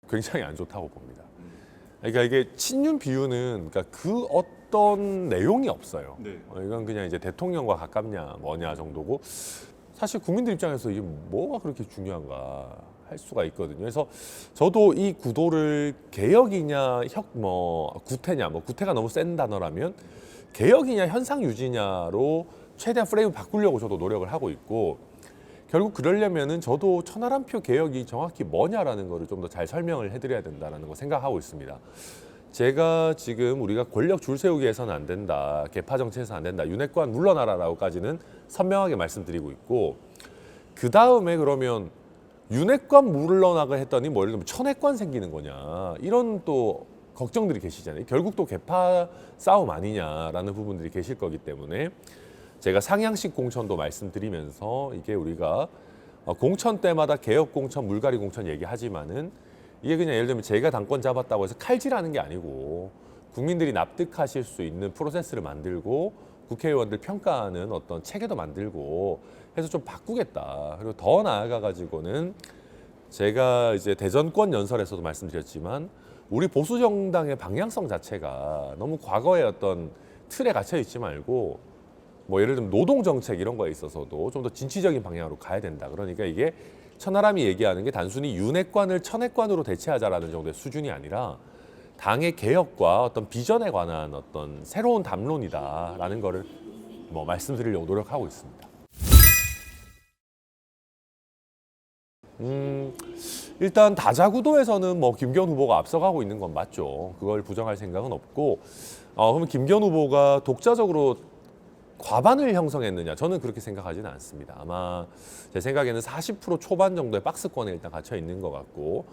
굉장히 안 좋다고 봅니다. 그러니까 이게 친윤 비유는 그러니까 그 어떤 내용이 없어요. 네. 이건 그냥 이제 대통령과 가깝냐 뭐냐 정도고 사실 국민들 입장에서 이게 뭐가 그렇게 중요한가 할 수가 있거든요. 그래서 저도 이 구도를 개혁이냐 구태냐 구태가 너무 센 단어라면 개혁이냐 현상 유지냐로 최대한 프레임을 바꾸려고 저도 노력을 하고 있고 결국 그러려면은 저도 천하람표 개혁이 정확히 뭐냐라는 거를 좀 더 잘 설명을 해드려야 된다는 거 생각하고 있습니다. 제가 지금 우리가 권력 줄 세우기 해서는 안 된다, 개파 정치해서 안 된다, 윤핵관 물러나라라고까지는 선명하게 말씀드리고 있고 그 다음에 그러면 윤핵관 물러나가 했더니 뭐 예를 들면 천핵관 생기는 거냐 이런 또 걱정들이 계시잖아요. 결국 또 개파 싸움 아니냐라는 부분들이 계실 거기 때문에 제가 상향식 공천도 말씀드리면서 이게 우리가 공천 때마다 개혁 공천, 물갈이 공천 얘기하지만은 이게 그냥 예를 들면 제가 당권 잡았다고 해서 칼질하는 게 아니고 국민들이 납득하실 수 있는 프로세스를 만들고 국회의원들 평가하는 어떤 체계도 만들고 해서 좀 바꾸겠다. 그리고 더 나아가 가지고는 제가 이제 대전권 연설에서도 말씀드렸지만 우리 보수 정당의 방향성 자체가 너무 과거의 어떤 틀에 갇혀 있지 말고 뭐 예를 들면 노동 정책 이런 거에 있어서도 좀 더 진취적인 방향으로 가야 된다. 그러니까 이게 천하람이 얘기하는 게 단순히 윤핵관을 천핵관으로 대체하자라는 정도의 수준이 아니라 당의 개혁과 어떤 비전에 관한 어떤 새로운 담론이다라는 거를 뭐 말씀드리려고 노력하고 있습니다. 일단 다자구도에서는 뭐 김기현 후보가 앞서가고 있는 건 맞죠. 그걸 부정할 생각은 없고 그러면 김기현 후보가 독자적으로 과반을 형성했느냐? 저는 그렇게 생각하지는 않습니다. 아마 제 생각에는 40% 초반 정도의 박스권에 일단 갇혀 있는 것 같고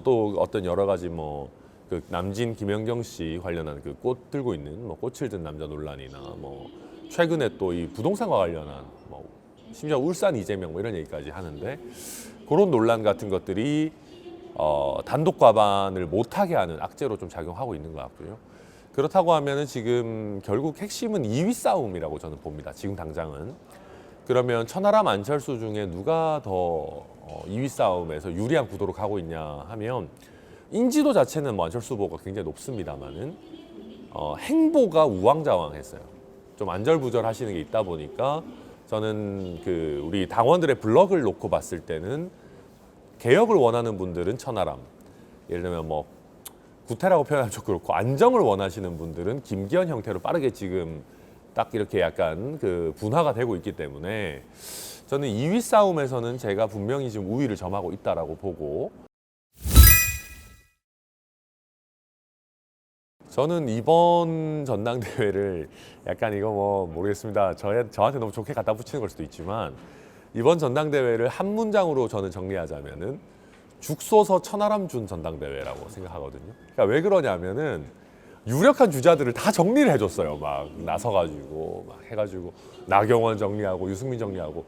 또 어떤 여러 가지 그 남진 김연경 씨 관련한 그 꽃 들고 있는 꽃을 든 남자 논란이나 최근에 또 이 부동산과 관련한 심지어 울산 이재명 이런 얘기까지 하는데 그런 논란 같은 것들이 단독 과반을 못하게 하는 악재로 좀 작용하고 있는 것 같고요. 그렇다고 하면은 지금 결국 핵심은 2위 싸움이라고 저는 봅니다. 지금 당장은. 그러면 천하람 안철수 중에 누가 더 2위 싸움에서 유리한 구도로 가고 있냐 하면 인지도 자체는 안철수 후보가 굉장히 높습니다만은 행보가 우왕좌왕했어요. 좀 안절부절하시는 게 있다 보니까 저는 우리 당원들의 블럭을 놓고 봤을 때는 개혁을 원하는 분들은 천하람, 예를 들면 구태라고 표현하면 좀 그렇고 안정을 원하시는 분들은 김기현 형태로 빠르게 지금 딱 이렇게 약간 분화가 되고 있기 때문에 저는 2위 싸움에서는 제가 분명히 지금 우위를 점하고 있다라고 보고 저는 이번 전당대회를 약간 이거 모르겠습니다. 저한테 너무 좋게 갖다 붙이는 걸 수도 있지만 이번 전당대회를 한 문장으로 저는 정리하자면은 죽소서 천하람 준 전당대회라고 생각하거든요. 그러니까 왜 그러냐면은 유력한 주자들을 다 정리를 해줬어요. 막 나서가지고 막 해가지고 나경원 정리하고 유승민 정리하고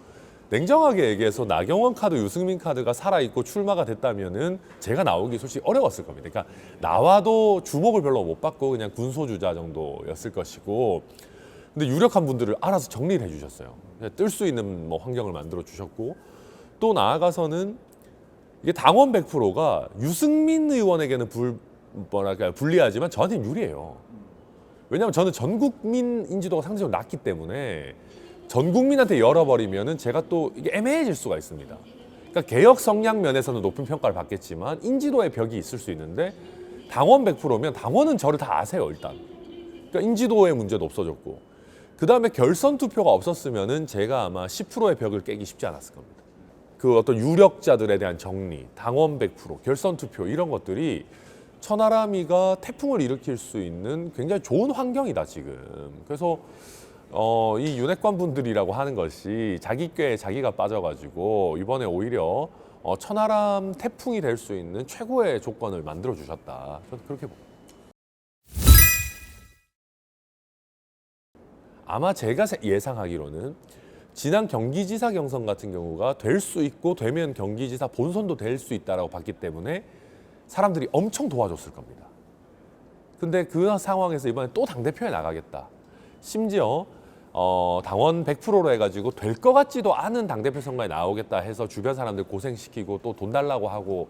냉정하게 얘기해서 나경원 카드, 유승민 카드가 살아있고 출마가 됐다면은 제가 나오기 솔직히 어려웠을 겁니다. 그러니까 나와도 주목을 별로 못 받고 그냥 군소주자 정도였을 것이고 근데 유력한 분들을 알아서 정리를 해주셨어요. 뜰 수 있는 환경을 만들어 주셨고 또 나아가서는 이게 당원 100%가 유승민 의원에게는 불리하지만 저한테는 유리해요. 왜냐하면 저는 전 국민 인지도가 상대적으로 낮기 때문에 전 국민한테 열어버리면은 제가 또 이게 애매해질 수가 있습니다. 그러니까 개혁 성향 면에서는 높은 평가를 받겠지만 인지도의 벽이 있을 수 있는데 당원 100%면 당원은 저를 다 아세요 일단. 그러니까 인지도의 문제도 없어졌고 그 다음에 결선 투표가 없었으면은 제가 아마 10%의 벽을 깨기 쉽지 않았을 겁니다. 어떤 유력자들에 대한 정리, 당원 100%, 결선 투표 이런 것들이 천하람이가 태풍을 일으킬 수 있는 굉장히 좋은 환경이다 지금. 그래서 이 윤핵관 분들이라고 하는 것이 자기 꾀에 자기가 빠져가지고 이번에 오히려 천하람 태풍이 될 수 있는 최고의 조건을 만들어 주셨다. 저는 그렇게 봅니다. 아마 제가 예상하기로는 지난 경기지사 경선 같은 경우가 될 수 있고 되면 경기지사 본선도 될 수 있다라고 봤기 때문에 사람들이 엄청 도와줬을 겁니다. 근데 그 상황에서 이번에 또 당대표에 나가겠다. 심지어 당원 100%로 해가지고 될 것 같지도 않은 당대표 선거에 나오겠다 해서 주변 사람들 고생시키고 또 돈 달라고 하고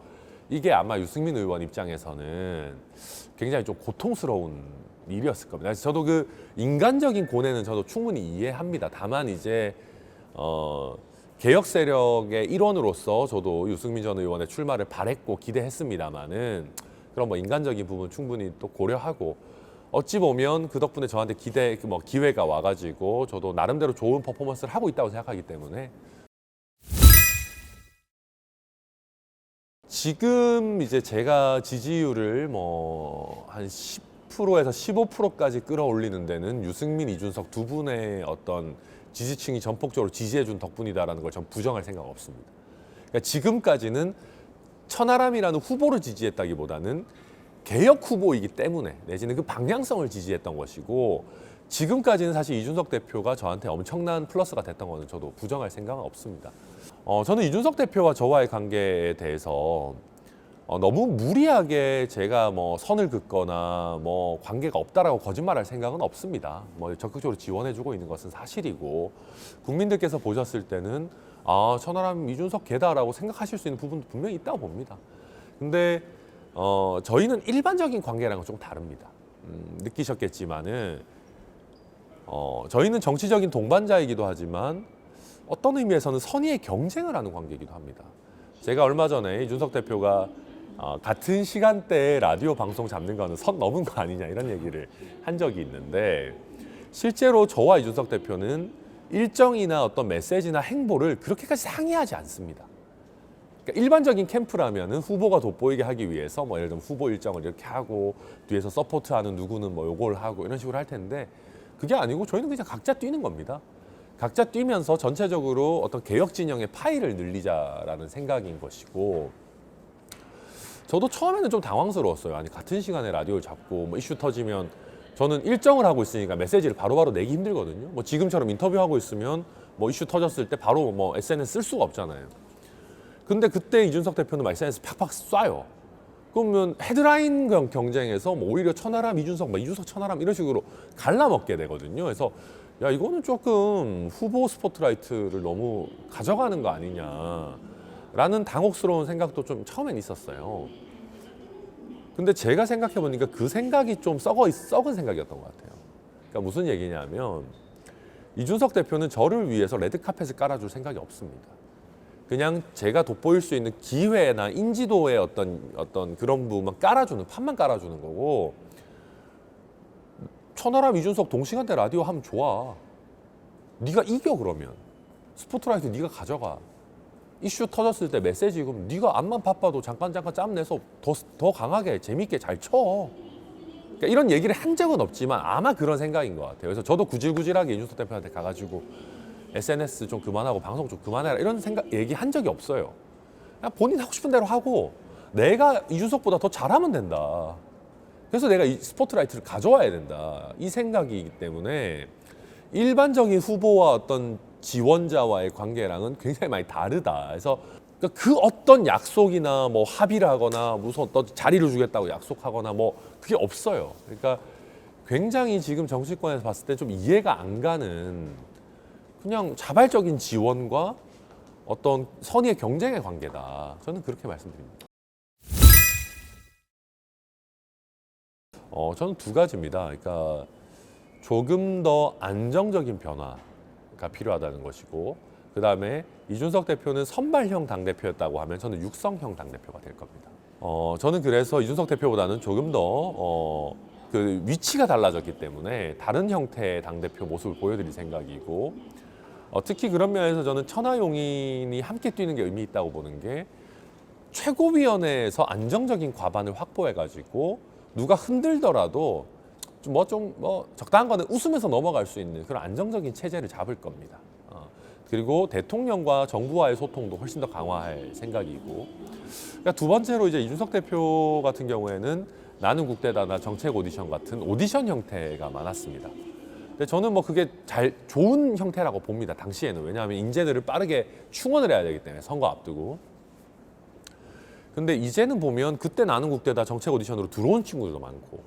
이게 아마 유승민 의원 입장에서는 굉장히 좀 고통스러운 일이었을 겁니다. 그래서 저도 그 인간적인 고뇌는 저도 충분히 이해합니다. 다만 이제 개혁 세력의 일원으로서 저도 유승민 전 의원의 출마를 바랬고 기대했습니다만은 그런 뭐 인간적인 부분 충분히 또 고려하고 어찌 보면 그 덕분에 저한테 기회가 와가지고 저도 나름대로 좋은 퍼포먼스를 하고 있다고 생각하기 때문에 지금 이제 제가 지지율을 뭐 한 10%에서 15%까지 끌어올리는 데는 유승민, 이준석 두 분의 어떤 지지층이 전폭적으로 지지해준 덕분이다라는 걸 전 부정할 생각 없습니다. 그러니까 지금까지는 천하람이라는 후보를 지지했다기보다는 개혁 후보이기 때문에 내지는 그 방향성을 지지했던 것이고 지금까지는 사실 이준석 대표가 저한테 엄청난 플러스가 됐던 거는 저도 부정할 생각은 없습니다. 저는 이준석 대표와 저와의 관계에 대해서 너무 무리하게 제가 뭐 선을 긋거나 뭐 관계가 없다라고 거짓말할 생각은 없습니다. 뭐 적극적으로 지원해주고 있는 것은 사실이고 국민들께서 보셨을 때는 천하람 이준석 개다라고 생각하실 수 있는 부분도 분명히 있다고 봅니다. 근데 저희는 일반적인 관계랑은 좀 다릅니다. 느끼셨겠지만은 저희는 정치적인 동반자이기도 하지만 어떤 의미에서는 선의의 경쟁을 하는 관계이기도 합니다. 제가 얼마 전에 이준석 대표가 같은 시간대에 라디오 방송 잡는 거는 선 넘은 거 아니냐 이런 얘기를 한 적이 있는데 실제로 저와 이준석 대표는 일정이나 어떤 메시지나 행보를 그렇게까지 상의하지 않습니다. 그러니까 일반적인 캠프라면은 후보가 돋보이게 하기 위해서 뭐 예를 들면 후보 일정을 이렇게 하고 뒤에서 서포트하는 누구는 뭐 요걸 하고 이런 식으로 할 텐데 그게 아니고 저희는 그냥 각자 뛰는 겁니다. 각자 뛰면서 전체적으로 어떤 개혁 진영의 파이를 늘리자라는 생각인 것이고 저도 처음에는 좀 당황스러웠어요. 아니 같은 시간에 라디오를 잡고 뭐 이슈 터지면 저는 일정을 하고 있으니까 메시지를 바로바로 내기 힘들거든요. 뭐 지금처럼 인터뷰하고 있으면 뭐 이슈 터졌을 때 바로 뭐 SNS 쓸 수가 없잖아요. 근데 그때 이준석 대표는 막 SNS 팍팍 쏴요. 그러면 헤드라인 경쟁에서 뭐 오히려 천하람, 이준석, 뭐 이준석, 천하람 이런 식으로 갈라먹게 되거든요. 그래서 야 이거는 조금 후보 스포트라이트를 너무 가져가는 거 아니냐라는 당혹스러운 생각도 좀 처음엔 있었어요. 근데 제가 생각해 보니까 그 생각이 좀 썩은 생각이었던 것 같아요. 그러니까 무슨 얘기냐면 이준석 대표는 저를 위해서 레드카펫을 깔아줄 생각이 없습니다. 그냥 제가 돋보일 수 있는 기회나 인지도의 어떤 그런 부분만 판만 깔아주는 거고 천하람, 이준석 동시간대 라디오 하면 좋아. 네가 이겨 그러면. 스포트라이트 네가 가져가. 이슈 터졌을 때 메시지 그럼 네가 앞만 바빠도 잠깐 짬내서 더 강하게 재밌게 잘 쳐. 그러니까 이런 얘기를 한 적은 없지만 아마 그런 생각인 것 같아요. 그래서 저도 구질구질하게 이준석 대표한테 가가지고 SNS 좀 그만하고 방송 좀 그만해라 이런 얘기한 적이 없어요. 그냥 본인 하고 싶은 대로 하고 내가 이준석보다 더 잘하면 된다. 그래서 내가 이 스포트라이트를 가져와야 된다. 이 생각이기 때문에 일반적인 후보와 어떤 지원자와의 관계랑은 굉장히 많이 다르다. 그래서 그 어떤 약속이나 뭐 합의를 하거나 무슨 어떤 자리를 주겠다고 약속하거나 뭐 그게 없어요. 그러니까 굉장히 지금 정치권에서 봤을 때 좀 이해가 안 가는 그냥 자발적인 지원과 어떤 선의의 경쟁의 관계다. 저는 그렇게 말씀드립니다. 저는 두 가지입니다. 그러니까 조금 더 안정적인 변화가 필요하다는 것이고 그 다음에 이준석 대표는 선발형 당대표였다고 하면 저는 육성형 당대표가 될 겁니다. 저는 그래서 이준석 대표보다는 조금 더 그 위치가 달라졌기 때문에 다른 형태의 당대표 모습을 보여드릴 생각이고 특히 그런 면에서 저는 천하용인이 함께 뛰는 게 의미 있다고 보는 게 최고위원회에서 안정적인 과반을 확보해가지고 누가 흔들더라도 좀 적당한 거는 웃으면서 넘어갈 수 있는 그런 안정적인 체제를 잡을 겁니다. 그리고 대통령과 정부와의 소통도 훨씬 더 강화할 생각이고 그러니까 두 번째로 이제 이준석 대표 같은 경우에는 나는 국대다나 정책 오디션 같은 오디션 형태가 많았습니다. 근데 저는 뭐 그게 좋은 형태라고 봅니다. 당시에는. 왜냐하면 인재들을 빠르게 충원을 해야 되기 때문에 선거 앞두고. 근데 이제는 보면 그때 나는 국대다 정책 오디션으로 들어온 친구들도 많고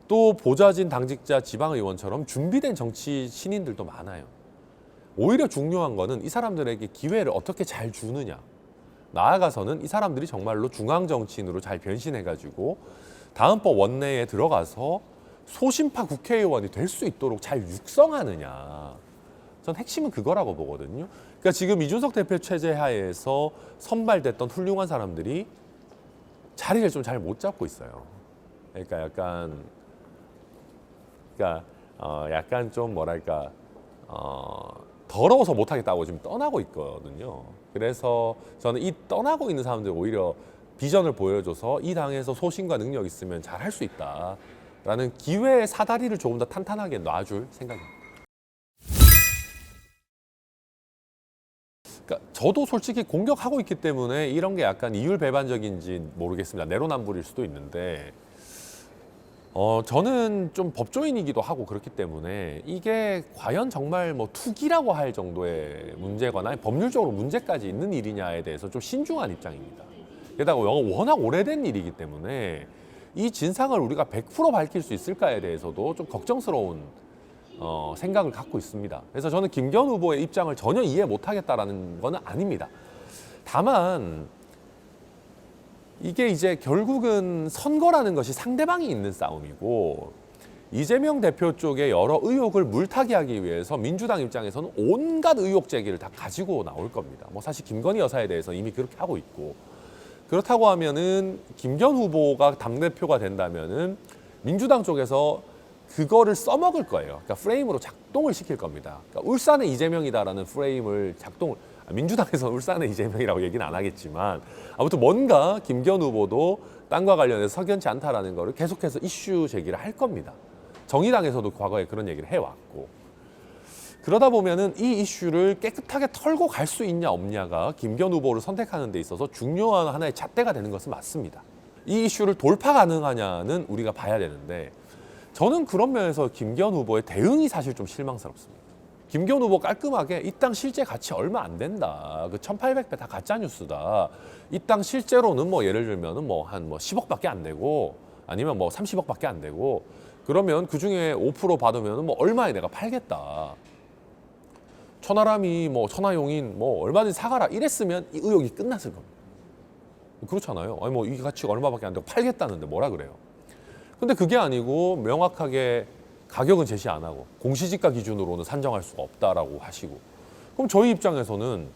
또 보좌진 당직자 지방의원처럼 준비된 정치 신인들도 많아요. 오히려 중요한 거는 이 사람들에게 기회를 어떻게 잘 주느냐. 나아가서는 이 사람들이 정말로 중앙 정치인으로 잘 변신해가지고 다음번 원내에 들어가서 소신파 국회의원이 될 수 있도록 잘 육성하느냐. 전 핵심은 그거라고 보거든요. 그러니까 지금 이준석 대표 체제 하에서 선발됐던 훌륭한 사람들이 자리를 좀 잘 못 잡고 있어요. 그러니까 약간 좀 뭐랄까 더러워서 못하겠다고 지금 떠나고 있거든요. 그래서 저는 이 떠나고 있는 사람들 오히려 비전을 보여줘서 이 당에서 소신과 능력 있으면 잘 할 수 있다라는 기회의 사다리를 조금 더 탄탄하게 놔줄 생각입니다. 그러니까 저도 솔직히 공격하고 있기 때문에 이런 게 약간 이율배반적인지 모르겠습니다. 내로남불일 수도 있는데 저는 좀 법조인이기도 하고 그렇기 때문에 이게 과연 정말 뭐 투기라고 할 정도의 문제거나 법률적으로 문제까지 있는 일이냐에 대해서 좀 신중한 입장입니다. 게다가 워낙 오래된 일이기 때문에 이 진상을 우리가 100% 밝힐 수 있을까에 대해서도 좀 걱정스러운 생각을 갖고 있습니다. 그래서 저는 김기현 후보의 입장을 전혀 이해 못하겠다라는 건 아닙니다. 다만 이게 이제 결국은 선거라는 것이 상대방이 있는 싸움이고 이재명 대표 쪽의 여러 의혹을 물타기 하기 위해서 민주당 입장에서는 온갖 의혹 제기를 다 가지고 나올 겁니다. 뭐 사실 김건희 여사에 대해서 이미 그렇게 하고 있고 그렇다고 하면은 김기현 후보가 당대표가 된다면은 민주당 쪽에서 그거를 써먹을 거예요. 그러니까 프레임으로 작동을 시킬 겁니다. 그러니까 울산의 이재명이다라는 프레임을 민주당에서는 울산의 이재명이라고 얘기는 안 하겠지만 아무튼 뭔가 김기현 후보도 땅과 관련해서 석연치 않다라는 거를 계속해서 이슈 제기를 할 겁니다. 정의당에서도 과거에 그런 얘기를 해왔고 그러다 보면은 이 이슈를 깨끗하게 털고 갈 수 있냐 없냐가 김기현 후보를 선택하는 데 있어서 중요한 하나의 잣대가 되는 것은 맞습니다. 이 이슈를 돌파 가능하냐는 우리가 봐야 되는데 저는 그런 면에서 김기현 후보의 대응이 사실 좀 실망스럽습니다. 김기현 후보 깔끔하게 이 땅 실제 가치 얼마 안 된다. 그 1,800배 다 가짜 뉴스다. 이 땅 실제로는 뭐 예를 들면은 뭐 한 10억밖에 안 되고 아니면 뭐 30억밖에 안 되고 그러면 그 중에 5% 받으면 뭐 얼마에 내가 팔겠다. 천하람이 뭐 천하용인 뭐 얼마든지 사가라 이랬으면 이 의혹이 끝났을 겁니다. 그렇잖아요. 아니 뭐 이 가치가 얼마밖에 안 되고 팔겠다는데 뭐라 그래요. 근데 그게 아니고 명확하게 가격은 제시 안 하고 공시지가 기준으로는 산정할 수가 없다라고 하시고 그럼 저희 입장에서는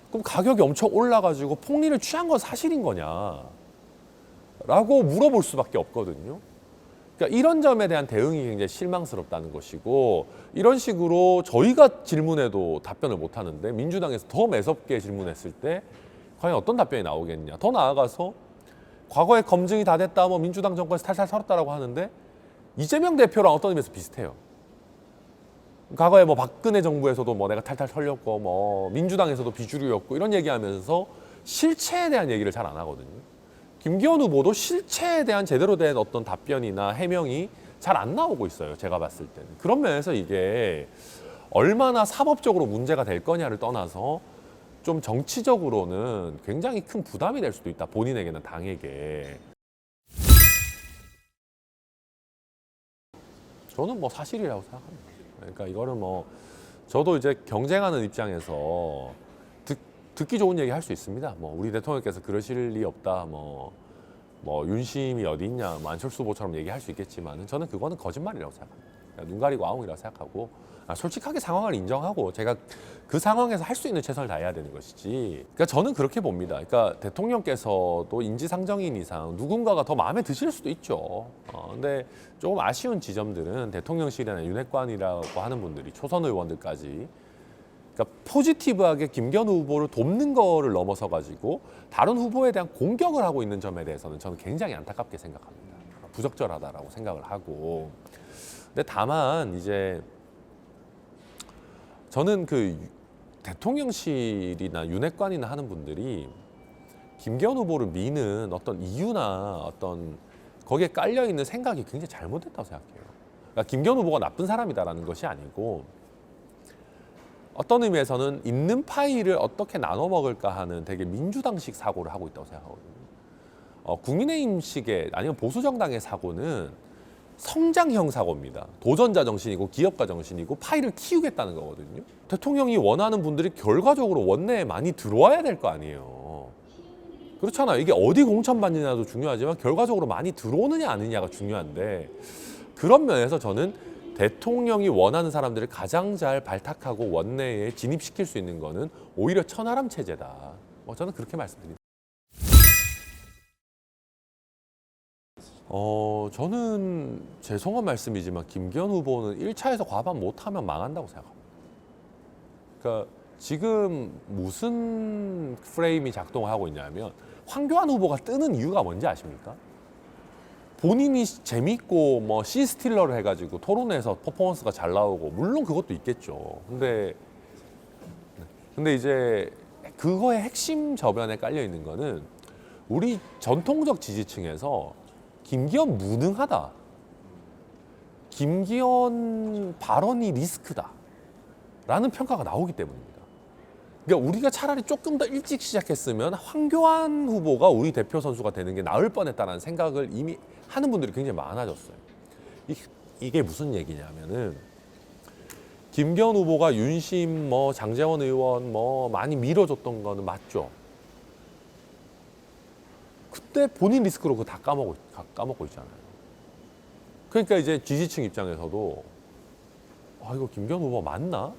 그럼 가격이 엄청 올라가지고 폭리를 취한 건 사실인 거냐 라고 물어볼 수밖에 없거든요. 그러니까 이런 점에 대한 대응이 굉장히 실망스럽다는 것이고 이런 식으로 저희가 질문해도 답변을 못 하는데 민주당에서 더 매섭게 질문했을 때 과연 어떤 답변이 나오겠냐. 더 나아가서 과거에 검증이 다 됐다 뭐 민주당 정권에서 탈탈 털었다라고 하는데 이재명 대표랑 어떤 의미에서 비슷해요. 과거에 뭐 박근혜 정부에서도 뭐 내가 탈탈 털렸고 뭐 민주당에서도 비주류였고 이런 얘기하면서 실체에 대한 얘기를 잘 안 하거든요. 김기현 후보도 실체에 대한 제대로 된 어떤 답변이나 해명이 잘 안 나오고 있어요. 제가 봤을 때는. 그런 면에서 이게 얼마나 사법적으로 문제가 될 거냐를 떠나서 좀 정치적으로는 굉장히 큰 부담이 될 수도 있다. 본인에게는 당에게. 저는 뭐 사실이라고 생각합니다. 그러니까 이거는 뭐 저도 이제 경쟁하는 입장에서 듣기 좋은 얘기 할 수 있습니다. 뭐 우리 대통령께서 그러실 리 없다. 뭐 윤심이 어디 있냐. 뭐 안철수 후보처럼 얘기할 수 있겠지만 저는 그거는 거짓말이라고 생각합니다. 눈 가리고 아웅이라고 생각하고 솔직하게 상황을 인정하고 제가 그 상황에서 할 수 있는 최선을 다해야 되는 것이지. 그러니까 저는 그렇게 봅니다. 그러니까 대통령께서도 인지상정인 이상 누군가가 더 마음에 드실 수도 있죠. 근데 조금 아쉬운 지점들은 대통령실이나 윤핵관이라고 하는 분들이 초선 의원들까지 그러니까 포지티브하게 김기현 후보를 돕는 거를 넘어서 가지고 다른 후보에 대한 공격을 하고 있는 점에 대해서는 저는 굉장히 안타깝게 생각합니다. 부적절하다라고 생각을 하고. 근데 다만 이제 저는 그 대통령실이나 윤핵관이나 하는 분들이 김기현 후보를 미는 어떤 이유나 어떤 거기에 깔려 있는 생각이 굉장히 잘못됐다고 생각해요. 그러니까 김기현 후보가 나쁜 사람이다라는 것이 아니고 어떤 의미에서는 있는 파일을 어떻게 나눠 먹을까 하는 되게 민주당식 사고를 하고 있다고 생각하거든요. 국민의힘식의 아니면 보수정당의 사고는 성장형 사고입니다. 도전자 정신이고 기업가 정신이고 파일을 키우겠다는 거거든요. 대통령이 원하는 분들이 결과적으로 원내에 많이 들어와야 될 거 아니에요. 그렇잖아요. 이게 어디 공천받느냐도 중요하지만 결과적으로 많이 들어오느냐 아니냐가 중요한데, 그런 면에서 저는 대통령이 원하는 사람들을 가장 잘 발탁하고 원내에 진입시킬 수 있는 거는 오히려 천하람 체제다. 저는 그렇게 말씀드립니다. 저는 죄송한 말씀이지만 김기현 후보는 1차에서 과반 못하면 망한다고 생각합니다. 그러니까 지금 무슨 프레임이 작동하고 있냐면, 황교안 후보가 뜨는 이유가 뭔지 아십니까? 본인이 재밌고 뭐 시스틸러를 해가지고 토론에서 퍼포먼스가 잘 나오고, 물론 그것도 있겠죠. 근데 이제 그거의 핵심 저변에 깔려 있는 거는 우리 전통적 지지층에서 김기현 무능하다, 김기현 발언이 리스크다 라는 평가가 나오기 때문입니다. 그러니까 우리가 차라리 조금 더 일찍 시작했으면 황교안 후보가 우리 대표 선수가 되는 게 나을 뻔했다는 생각을 이미 하는 분들이 굉장히 많아졌어요. 이게 무슨 얘기냐면은, 김기현 후보가 윤심, 장제원 의원 많이 밀어줬던 거는 맞죠. 그때 본인 리스크로 그거 다 까먹고 있잖아요. 그러니까 이제 지지층 입장에서도 이거 김기현 후보 맞나?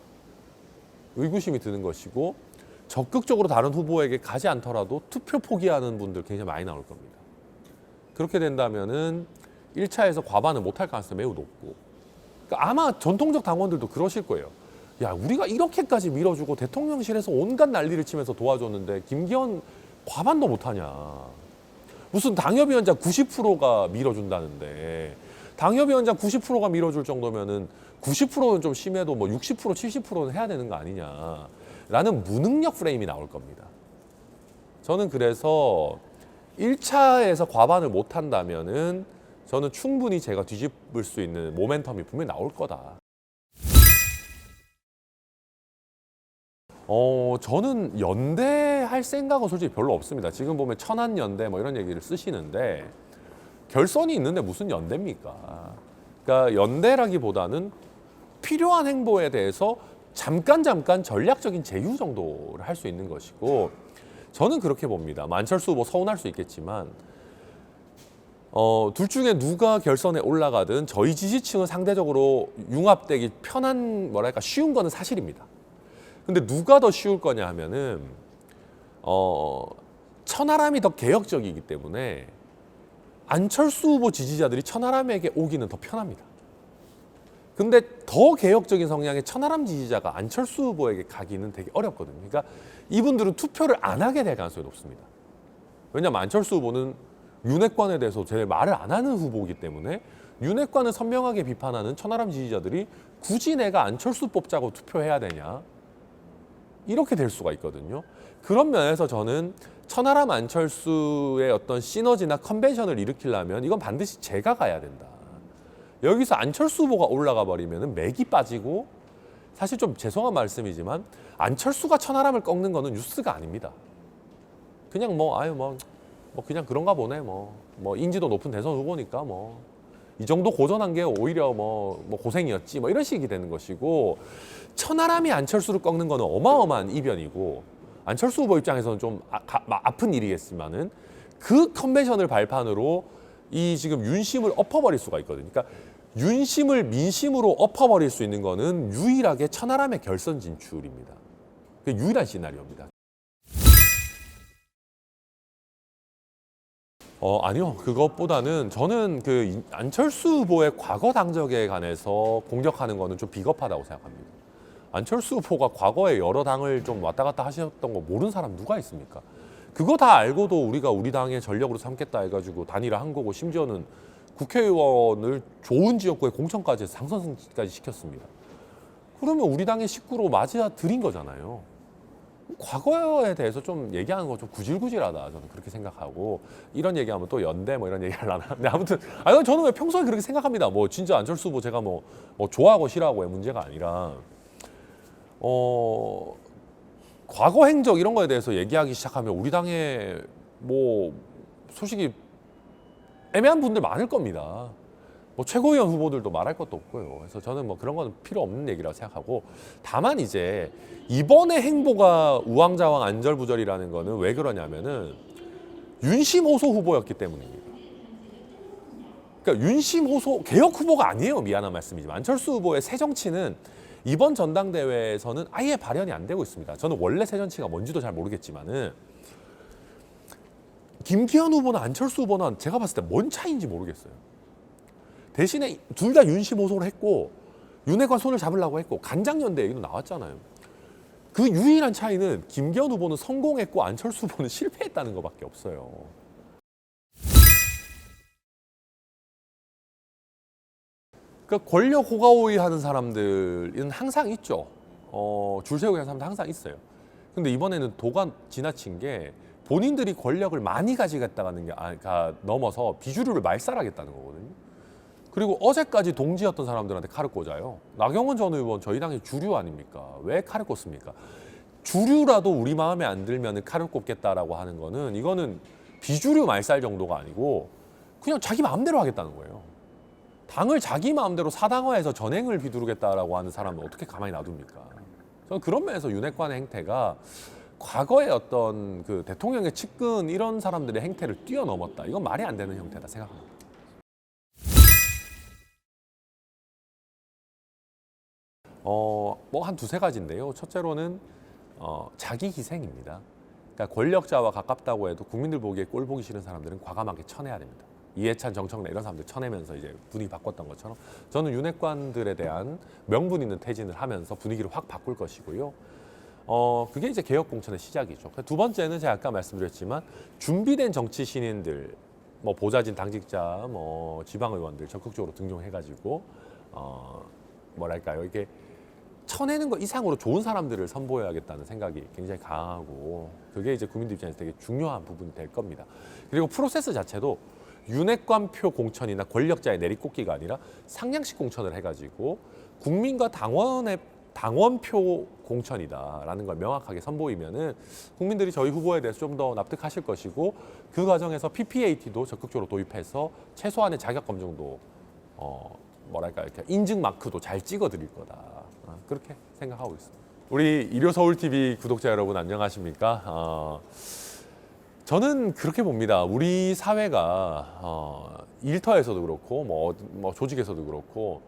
의구심이 드는 것이고, 적극적으로 다른 후보에게 가지 않더라도 투표 포기하는 분들 굉장히 많이 나올 겁니다. 그렇게 된다면은 1차에서 과반을 못할 가능성이 매우 높고, 그러니까 아마 전통적 당원들도 그러실 거예요. 야, 우리가 이렇게까지 밀어주고 대통령실에서 온갖 난리를 치면서 도와줬는데 김기현 과반도 못하냐. 무슨 당협위원장 90%가 밀어준다는데, 당협위원장 90%가 밀어줄 정도면은 90%는 좀 심해도 60%, 70%는 해야 되는 거 아니냐라는 무능력 프레임이 나올 겁니다. 저는 그래서 1차에서 과반을 못 한다면은 저는 충분히 제가 뒤집을 수 있는 모멘텀이 분명히 나올 거다. 저는 연대할 생각은 솔직히 별로 없습니다. 지금 보면 천안연대 이런 얘기를 쓰시는데, 결선이 있는데 무슨 연대입니까? 그러니까 연대라기보다는 필요한 행보에 대해서 잠깐 전략적인 제휴 정도를 할 수 있는 것이고, 저는 그렇게 봅니다. 안철수 후보 서운할 수 있겠지만, 둘 중에 누가 결선에 올라가든 저희 지지층은 상대적으로 융합되기 편한, 쉬운 거는 사실입니다. 근데 누가 더 쉬울 거냐 하면은, 천하람이 더 개혁적이기 때문에 안철수 후보 지지자들이 천하람에게 오기는 더 편합니다. 근데 더 개혁적인 성향의 천하람 지지자가 안철수 후보에게 가기는 되게 어렵거든요. 그러니까 이분들은 투표를 안 하게 될 가능성이 높습니다. 왜냐하면 안철수 후보는 윤핵관에 대해서 제일 말을 안 하는 후보이기 때문에, 윤핵관을 선명하게 비판하는 천하람 지지자들이 굳이 내가 안철수 뽑자고 투표해야 되냐, 이렇게 될 수가 있거든요. 그런 면에서 저는 천하람 안철수의 어떤 시너지나 컨벤션을 일으키려면 이건 반드시 제가 가야 된다. 여기서 안철수 후보가 올라가 버리면 맥이 빠지고, 사실 좀 죄송한 말씀이지만 안철수가 천하람을 꺾는 거는 뉴스가 아닙니다. 그냥 그냥 그런가 보네, 인지도 높은 대선 후보니까 이 정도 고전한 게 오히려 고생이었지, 이런 식이 되는 것이고, 천하람이 안철수를 꺾는 거는 어마어마한 이변이고, 안철수 후보 입장에서는 좀 아픈 일이겠지만은 그 컨벤션을 발판으로 이 지금 윤심을 엎어버릴 수가 있거든요. 그러니까 윤심을 민심으로 엎어버릴 수 있는 거는 유일하게 천하람의 결선 진출입니다. 그 유일한 시나리오입니다. 아니요. 그것보다는 저는 그 안철수 후보의 과거 당적에 관해서 공격하는 거는 좀 비겁하다고 생각합니다. 안철수 후보가 과거에 여러 당을 좀 왔다 갔다 하셨던 거 모르는 사람 누가 있습니까? 그거 다 알고도 우리가 우리 당의 전력으로 삼겠다 해가지고 단일화한 거고, 심지어는 국회의원을 좋은 지역구에 공천까지 해서 당선까지 시켰습니다. 그러면 우리 당의 식구로 맞아 들인 거잖아요. 과거에 대해서 좀 얘기하는 거 좀 구질구질하다, 저는 그렇게 생각하고, 이런 얘기하면 또 연대 이런 얘기 하려나. 근데 아무튼 저는 왜 평소에 그렇게 생각합니다. 진짜 안철수 후보 제가 좋아하고 싫어하고의 문제가 아니라, 과거 행적 이런 거에 대해서 얘기하기 시작하면 우리 당에 솔직히 애매한 분들 많을 겁니다. 최고위원 후보들도 말할 것도 없고요. 그래서 저는 그런 건 필요 없는 얘기라고 생각하고, 다만 이제 이번에 행보가 우왕좌왕 안절부절이라는 거는 왜 그러냐면은, 윤심 호소 후보였기 때문입니다. 그러니까 윤심 호소 개혁 후보가 아니에요. 미안한 말씀이지만 안철수 후보의 새 정치는 이번 전당대회에서는 아예 발현이 안 되고 있습니다. 저는 원래 새 정치가 뭔지도 잘 모르겠지만은 김기현 후보나 안철수 후보는 제가 봤을 때 뭔 차이인지 모르겠어요. 대신에 둘 다 윤심 호소를 했고 윤핵관 손을 잡으려고 했고 간장연대 얘기도 나왔잖아요. 그 유일한 차이는 김기현 후보는 성공했고 안철수 후보는 실패했다는 것밖에 없어요. 그러니까 권력 호가호위 하는 사람들은 항상 있죠. 줄 세우기 하는 사람도 항상 있어요. 근데 이번에는 도가 지나친 게 본인들이 권력을 많이 가지겠다는 게 넘어서 비주류를 말살하겠다는 거거든요. 그리고 어제까지 동지였던 사람들한테 칼을 꽂아요. 나경원 전 의원 저희 당의 주류 아닙니까? 왜 칼을 꽂습니까? 주류라도 우리 마음에 안 들면 칼을 꽂겠다라고 하는 거는 이거는 비주류 말살 정도가 아니고 그냥 자기 마음대로 하겠다는 거예요. 당을 자기 마음대로 사당화해서 전행을 휘두르겠다라고 하는 사람은 어떻게 가만히 놔둡니까? 저는 그런 면에서 윤핵관의 행태가 과거의 어떤 그 대통령의 측근 이런 사람들의 행태를 뛰어넘었다. 이건 말이 안 되는 형태다 생각합니다. 뭐 한 두세 가지인데요. 첫째로는 자기 희생입니다. 그러니까 권력자와 가깝다고 해도 국민들 보기에 꼴 보기 싫은 사람들은 과감하게 쳐내야 됩니다. 이해찬, 정청래 이런 사람들 쳐내면서 이제 분위기 바꿨던 것처럼 저는 윤핵관들에 대한 명분 있는 퇴진을 하면서 분위기를 확 바꿀 것이고요. 그게 이제 개혁 공천의 시작이죠. 두 번째는 제가 아까 말씀드렸지만 준비된 정치 신인들, 뭐 보좌진 당직자, 뭐 지방 의원들 적극적으로 등용해가지고 뭐랄까요, 이게 쳐내는 것 이상으로 좋은 사람들을 선보여야겠다는 생각이 굉장히 강하고 그게 이제 국민들 입장에서 되게 중요한 부분이 될 겁니다. 그리고 프로세스 자체도 윤핵관표 공천이나 권력자의 내리꽂기가 아니라 상향식 공천을 해가지고 국민과 당원의 당원표 공천이다라는 걸 명확하게 선보이면은 국민들이 저희 후보에 대해서 좀 더 납득하실 것이고 그 과정에서 PPAT도 적극적으로 도입해서 최소한의 자격 검증도 뭐랄까 이렇게 인증 마크도 잘 찍어드릴 거다. 그렇게 생각하고 있습니다. 우리 일요서울TV 구독자 여러분 안녕하십니까? 저는 그렇게 봅니다. 우리 사회가 일터에서도 그렇고 뭐 조직에서도 그렇고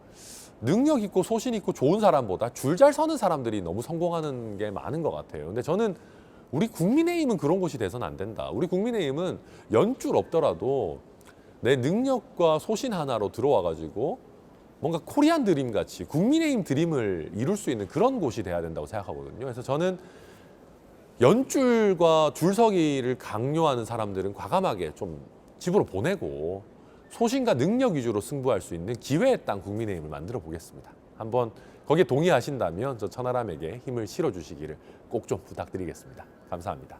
능력 있고 소신 있고 좋은 사람보다 줄 잘 서는 사람들이 너무 성공하는 게 많은 것 같아요. 근데 저는 우리 국민의힘은 그런 곳이 돼서는 안 된다. 우리 국민의힘은 연줄 없더라도 내 능력과 소신 하나로 들어와가지고 뭔가 코리안 드림 같이 국민의힘 드림을 이룰 수 있는 그런 곳이 돼야 된다고 생각하거든요. 그래서 저는 연줄과 줄서기를 강요하는 사람들은 과감하게 좀 집으로 보내고 소신과 능력 위주로 승부할 수 있는 기회의 땅 국민의힘을 만들어 보겠습니다. 한번 거기에 동의하신다면 저 천하람에게 힘을 실어주시기를 꼭 좀 부탁드리겠습니다. 감사합니다.